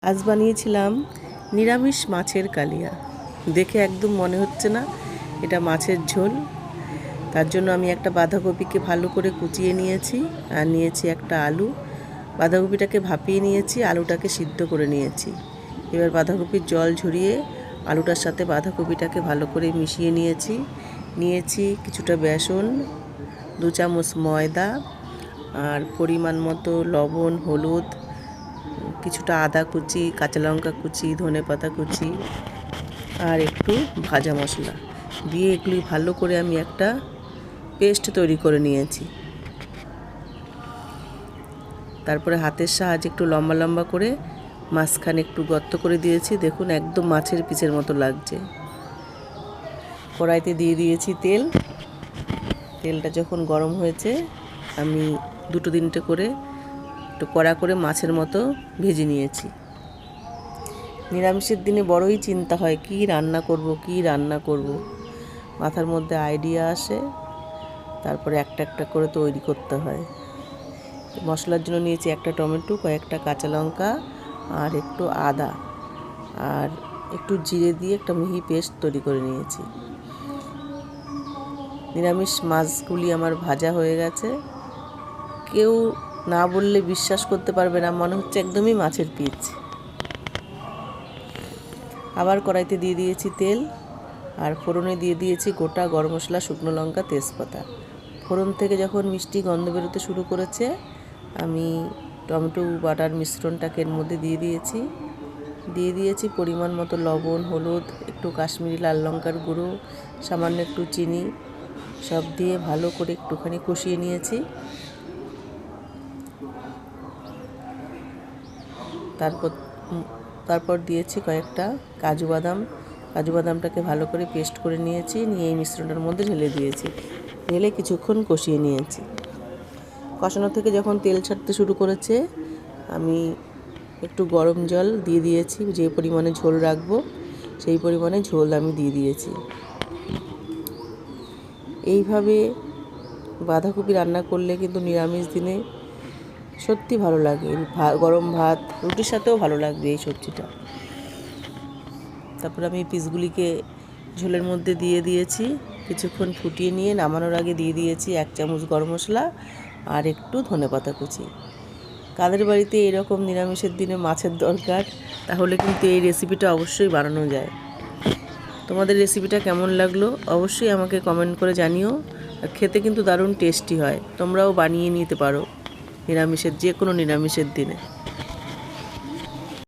আজ বানিয়েছিলাম নিরামিষ মাছের কালিয়া। দেখে একদম মনে হচ্ছে না এটা মাছের ঝোল। তার জন্য আমি একটা বাঁধাকপিকে ভালো করে কুচিয়ে নিয়েছি আর নিয়েছি একটা আলু। বাঁধাকপিটাকে ভাপিয়ে নিয়েছি, আলুটাকে সিদ্ধ করে নিয়েছি। এবার বাঁধাকপির জল ঝরিয়ে আলুটার সাথে বাঁধাকপিটাকে ভালো করে মিশিয়ে নিয়েছি কিছুটা বেসন, 2 চামচ ময়দা আর পরিমাণ মতো লবণ, হলুদ, কিছুটা আদা কুচি, কাঁচা লঙ্কা কুচি, ধনেপাতা কুচি আর একটু ভাজা মশলা দিয়ে এগুলি ভালো করে আমি একটা পেস্ট তৈরি করে নিয়েছি। তারপরে হাতের সাহায্যে একটু লম্বা লম্বা করে মাঝখানে একটু গর্ত করে দিয়েছি। দেখুন একদম মাছের পিসের মতো লাগছে। কড়াইতে দিয়ে দিয়েছি তেল। তেলটা যখন গরম হয়েছে আমি 2-3টে করে একটু কড়া করে মাছের মতো ভেজে নিয়েছি। নিরামিষের দিনে বড়ই চিন্তা হয় কি রান্না করব। মাথার মধ্যে আইডিয়া আসে, তারপরে একটা একটা করে তৈরি করতে হয়। মশলার জন্য নিয়েছি একটা টমেটো, কয়েকটা কাঁচা লঙ্কা আর একটু আদা আর একটু জিরে দিয়ে একটা মিহি পেস্ট তৈরি করে নিয়েছি। নিরামিষ মাছগুলি আমার ভাজা হয়ে গেছে। কেউ না বললে বিশ্বাস করতে পারবে না, মনে হচ্ছে একদমই মাছের পিস। আবার কড়াইতে দিয়ে দিয়েছি তেল আর ফোড়নে দিয়ে দিয়েছি গোটা গরম মশলা, শুকনো লঙ্কা, তেজপাতা। ফোড়ন থেকে যখন মিষ্টি গন্ধ বেরোতে শুরু করেছে আমি টমেটো বাটার মিশ্রণটাকে এর মধ্যে দিয়ে দিয়েছি পরিমাণ মতো লবণ, হলুদ, একটু কাশ্মীরি লাল লঙ্কার গুঁড়ো, সামান্য একটু চিনি, সব দিয়ে ভালো করে একটুখানি কষিয়ে নিয়েছি। তারপর দিয়েছি কয়েকটা কাজু বাদামটাকে ভালো করে পেস্ট করে নিয়েছি, নিয়ে এই মিশ্রণটার মধ্যে ঢেলে কিছুক্ষণ কষিয়ে নিয়েছি। কষানো থেকে যখন তেল ছাড়তে শুরু করেছে আমি একটু গরম জল দিয়ে দিয়েছি। যে পরিমাণে ঝোল রাখবো সেই পরিমাণে ঝোল আমি দিয়ে দিয়েছি। এইভাবে বাঁধাকপি রান্না করলে কিন্তু নিরামিষ দিনে সত্যি ভালো লাগে। গরম ভাত, রুটির সাথেও ভালো লাগবে এই সবজিটা। তারপর আমি পিসগুলিকে ঝোলের মধ্যে দিয়ে দিয়েছি। কিছুক্ষণ ফুটিয়ে নিয়ে নামানোর আগে দিয়ে দিয়েছি 1 চামচ গরম মশলা আর একটু ধনেপাতা কুচি। কাদের বাড়িতে এরকম নিরামিষের দিনে মাছের দরকার, তাহলে কিন্তু এই রেসিপিটা অবশ্যই বানানো যায়। তোমাদের রেসিপিটা কেমন লাগলো অবশ্যই আমাকে কমেন্ট করে জানিও। আর খেতে কিন্তু দারুণ টেস্টি হয়। তোমরাও বানিয়ে নিতে পারো যে কোনো নিরামিষের দিনে।